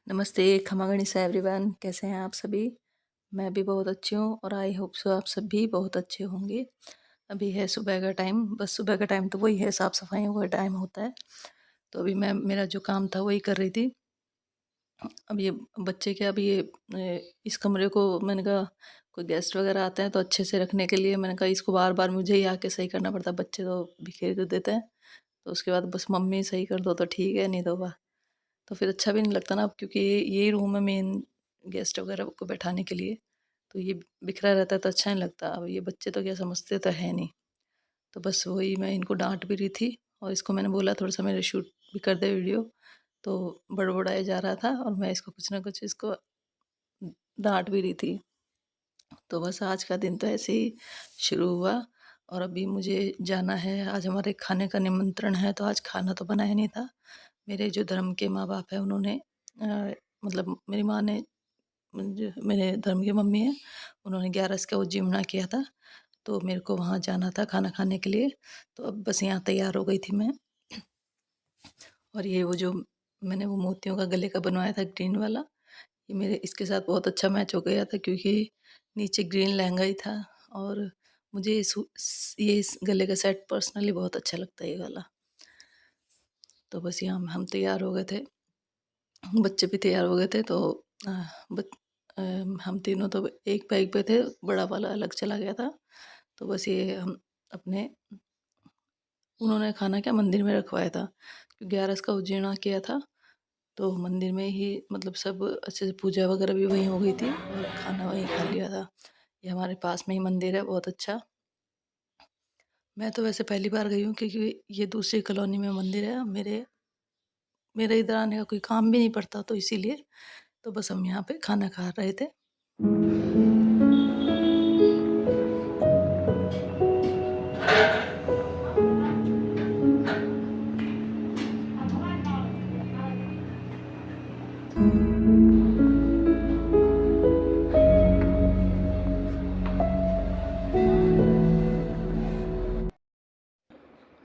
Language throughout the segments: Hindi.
नमस्ते, खमा गणिसा एवरीवन, कैसे हैं आप सभी? मैं भी बहुत अच्छी हूँ और आई होप सो आप सब भी बहुत अच्छे होंगे। अभी है सुबह का टाइम, बस सुबह का टाइम तो वही है, साफ़-सफ़ाइयों का टाइम होता है। तो अभी मैं मेरा जो काम था वही कर रही थी। अब ये बच्चे क्या, अभी इस कमरे को मैंने कहा कोई गेस्ट वगैरह आते हैं तो अच्छे से रखने के लिए मैंने कहा इसको बार-बार मुझे ही आके सही करना पड़ता है, बच्चे तो बिखेर के देते हैं। तो उसके बाद बस मम्मी सही कर दो तो ठीक है, नहीं तो तो फिर अच्छा भी नहीं लगता ना, अब क्योंकि यही रूम है मेन गेस्ट वगैरह को बैठाने के लिए, तो ये बिखरा रहता है तो अच्छा नहीं लगता। अब ये बच्चे तो क्या समझते तो है नहीं, तो बस वही मैं इनको डांट भी रही थी और इसको मैंने बोला थोड़ा सा मेरे शूट भी कर दे वीडियो, तो बड़बड़ाए जा रहा था और मैं इसको कुछ ना कुछ इसको डांट भी रही थी। तो बस आज का दिन तो ऐसे ही शुरू हुआ और अभी मुझे जाना है। आज हमारे खाने का निमंत्रण है, तो आज खाना तो बनाया नहीं था। मेरे जो धर्म के माँ-बाप हैं उन्होंने मतलब मेरी माँ ने, जो मेरे धर्म की मम्मी हैं, उन्होंने 11 का उज्जीवना किया था, तो मेरे को वहाँ जाना था खाना खाने के लिए। तो अब बस यहाँ तैयार हो गई थी मैं और ये वो जो मैंने वो मोतियों का गले का बनवाया था ग्रीन वाला, ये मेरे इसके साथ बहुत अच्छा मैच हो गया था क्योंकि नीचे ग्रीन लहंगा ही था और मुझे ये इस गले का सेट पर्सनली बहुत अच्छा लगता है ये वाला। तो बस यहाँ हम तैयार हो गए थे, बच्चे भी तैयार हो गए थे, तो अ, बच हम तीनों तो एक बाइक पे थे, बड़ा वाला अलग चला गया था। तो बस ये हम अपने उन्होंने खाना क्या मंदिर में रखवाया था, क्योंकि 11 का उज्जीवना किया था, तो मंदिर में ही मतलब सब अच्छे से पूजा वगैरह भी वहीं हो गई थी और खाना वहीं खा लिया था। ये हमारे पास में ही मंदिर है बहुत अच्छा। मैं तो वैसे पहली बार गई हूँ क्योंकि ये दूसरी कॉलोनी में मंदिर है। मेरे इधर आने का कोई काम भी नहीं पड़ता, तो इसीलिए तो बस हम यहाँ पे खाना खा रहे थे।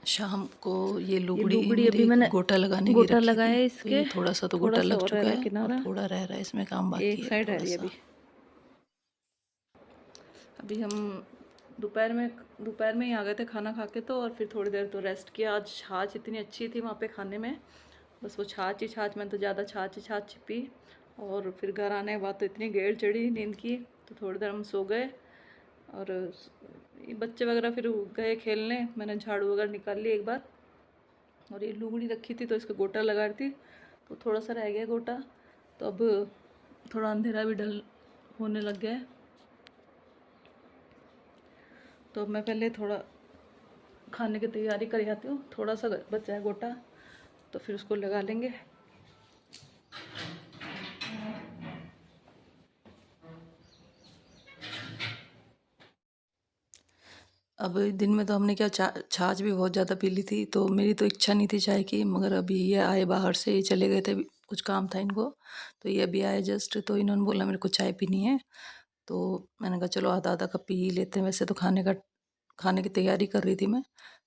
शाम को ये ये लुगड़ी लुगड़ी अभी मेरी मैंने गोटा लगाने की गोटा रखी लगाया थी, है तो इसके, ये थोड़ा-सा तो गोटा थोड़ा सा लग और रह चुका रहा है है और किनारा, थोड़ा रह रहा है, इसमें काम बाकी एक है साइड रह रही है थोड़ा-सा। अभी। अभी हम दोपहर में ही आ गए थे खाना खा के, तो और फिर थोड़ी देर तो रेस्ट किया। आज छाछ इतनी अच्छी थी वहाँ पे खाने में, बस वो छाछ मैं तो ज़्यादा छाछ ही छाछ पी। और फिर घर आने के बाद तो इतनी गेड़ चढ़ी नींद की, तो थोड़ी देर हम सो गए और ये बच्चे वगैरह फिर गए खेलने। मैंने झाड़ू वगैरह निकाल ली एक बार और ये लुगड़ी रखी थी तो इसका गोटा लगा रही थी, तो थोड़ा सा रह गया गोटा। तो अब थोड़ा अंधेरा भी डल होने लग गया है, तो अब मैं पहले थोड़ा खाने की तैयारी कर आती हूँ। थोड़ा सा बचा है गोटा, तो फिर उसको लगा लेंगे। अब दिन में तो हमने क्या छाछ भी बहुत ज़्यादा पी ली थी, तो मेरी तो इच्छा नहीं थी चाय की, मगर अभी ये आए बाहर से, ये चले गए थे, कुछ काम था इनको, तो ये अभी आए जस्ट, तो इन्होंने बोला मेरे को चाय पीनी है, तो मैंने कहा चलो आधा-आधा कप पी ही लेते हैं। वैसे तो खाने की तैयारी कर रही थी मैं,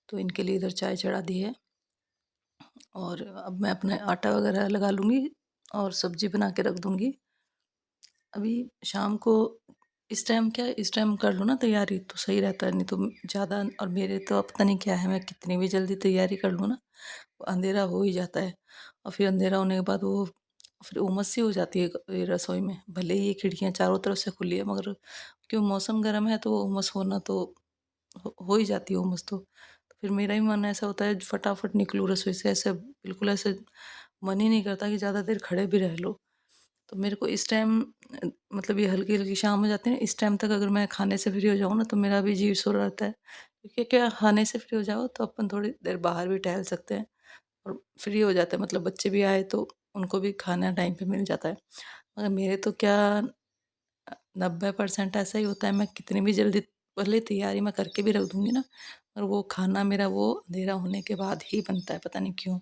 तो इनके लिए इधर चाय चढ़ा दी है और अब मैं अपने आटा वगैरह लगा लूँगी और सब्ज़ी बना के रख दूँगी। अभी शाम को इस टाइम कर लो ना तैयारी तो सही रहता है, नहीं तो ज़्यादा, और मेरे तो अब पता नहीं क्या है, मैं कितनी भी जल्दी तैयारी कर लूँ ना, वो अंधेरा हो ही जाता है और फिर अंधेरा होने के बाद वो फिर उमस सी हो जाती है ये रसोई में। भले ही ये खिड़कियाँ चारों तरफ से खुली है, मगर क्यों मौसम गर्म है तो वो उमस होना तो हो ही जाती है उमस तो फिर मेरा ही मन ऐसा होता है फटाफट निकलूँ रसोई से, ऐसे बिल्कुल ऐसे मन ही नहीं करता कि ज़्यादा देर खड़े भी रह लो। तो मेरे को इस टाइम मतलब ये हल्की-हल्की शाम हो जाती है ना, इस टाइम तक अगर मैं खाने से फ्री हो जाऊँ ना, तो मेरा भी जी सो रहता है। क्योंकि क्या खाने से फ्री हो जाओ तो अपन थोड़ी देर बाहर भी टहल सकते हैं और फ्री हो जाते हैं, मतलब बच्चे भी आए तो उनको भी खाना टाइम पे मिल जाता है। मगर मेरे तो क्या 90% ऐसा ही होता है, मैं कितनी भी जल्दी भले तैयारी मैं करके भी रख दूँगी ना, और वो खाना मेरा वो अँधेरा होने के बाद ही बनता है, पता नहीं क्यों?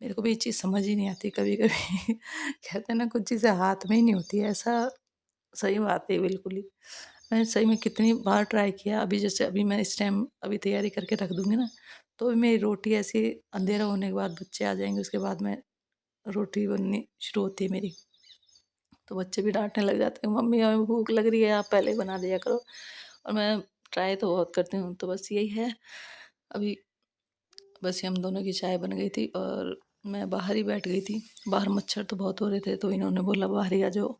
मेरे को भी ये चीज़ समझ ही नहीं आती कभी-कभी कहते हैं ना कुछ चीज़ें हाथ में ही नहीं होती है, ऐसा सही बात है बिल्कुल ही। मैंने सही में कितनी बार ट्राई किया, अभी जैसे अभी मैं इस टाइम अभी तैयारी करके रख दूँगी ना, तो भी मेरी रोटी ऐसी अंधेरा होने के बाद बच्चे आ जाएँगे, उसके बाद में रोटी बननी शुरू होती है मेरी। तो बच्चे भी डाँटने लग जाते हैं, मम्मी हमें भूख लग रही है, आप पहले ही बना दिया करो। और मैं ट्राई तो बहुत करती हूँ, तो बस यही है। अभी बस ये हम दोनों की चाय बन गई थी और मैं बाहर ही बैठ गई थी। बाहर मच्छर तो बहुत हो रहे थे, तो इन्होंने बोला बाहर ही आ जाओ।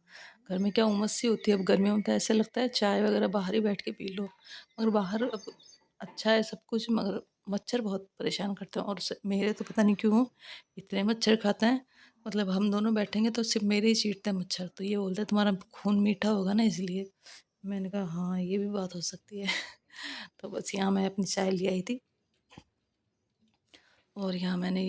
घर में क्या उमस सी होती है, अब गर्मियों में तो ऐसे लगता है चाय वगैरह बाहर ही बैठ के पी लो। मगर बाहर अब अच्छा है सब कुछ, मगर मच्छर बहुत परेशान करते हैं। और मेरे तो पता नहीं क्यों इतने मच्छर खाते हैं। मतलब हम दोनों बैठेंगे तो सिर्फ मेरे ही चीरते हैं मच्छर, तो ये बोलते हैं तुम्हारा खून मीठा होगा ना इसलिए। मैंने कहा हाँ ये भी बात हो सकती है। तो बस यहाँ मैं अपनी चाय ले आई थी। और यहाँ मैंने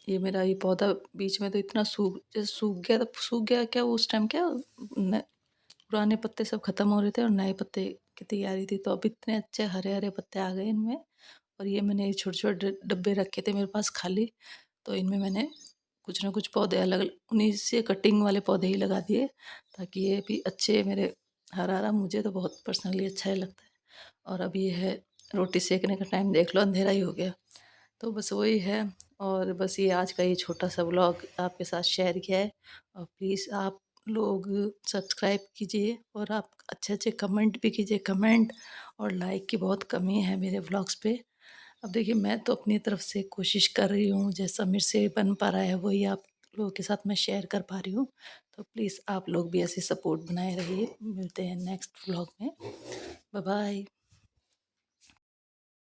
ये मेरा ये पौधा बीच में तो इतना सूख गया था, सूख गया क्या उस टाइम, क्या पुराने पत्ते सब खत्म हो रहे थे और नए पत्ते की तैयारी थी, तो अब इतने अच्छे हरे हरे पत्ते आ गए इनमें। और ये मैंने छोटे छोटे डब्बे रखे थे मेरे पास खाली, तो इनमें मैंने कुछ ना कुछ पौधे अलग अलग उन्हीं से कटिंग वाले पौधे ही लगा दिए, ताकि ये भी अच्छे मेरे हरा हरा, मुझे तो बहुत पर्सनली अच्छा ही लगता है। और अब ये है रोटी सेकने का टाइम, देख लो अंधेरा ही हो गया। तो बस वही है। और बस ये आज का ये छोटा सा व्लॉग आपके साथ शेयर किया है। और प्लीज़ आप लोग सब्सक्राइब कीजिए और आप अच्छे अच्छे कमेंट भी कीजिए। कमेंट और लाइक की बहुत कमी है मेरे व्लॉग्स पे। अब देखिए मैं तो अपनी तरफ से कोशिश कर रही हूँ, जैसा मेरे से बन पा रहा है वही आप लोगों के साथ मैं शेयर कर पा रही हूँ। तो प्लीज़ आप लोग भी ऐसे सपोर्ट बनाए रहिए। मिलते हैं नेक्स्ट व्लॉग में। Bye bye.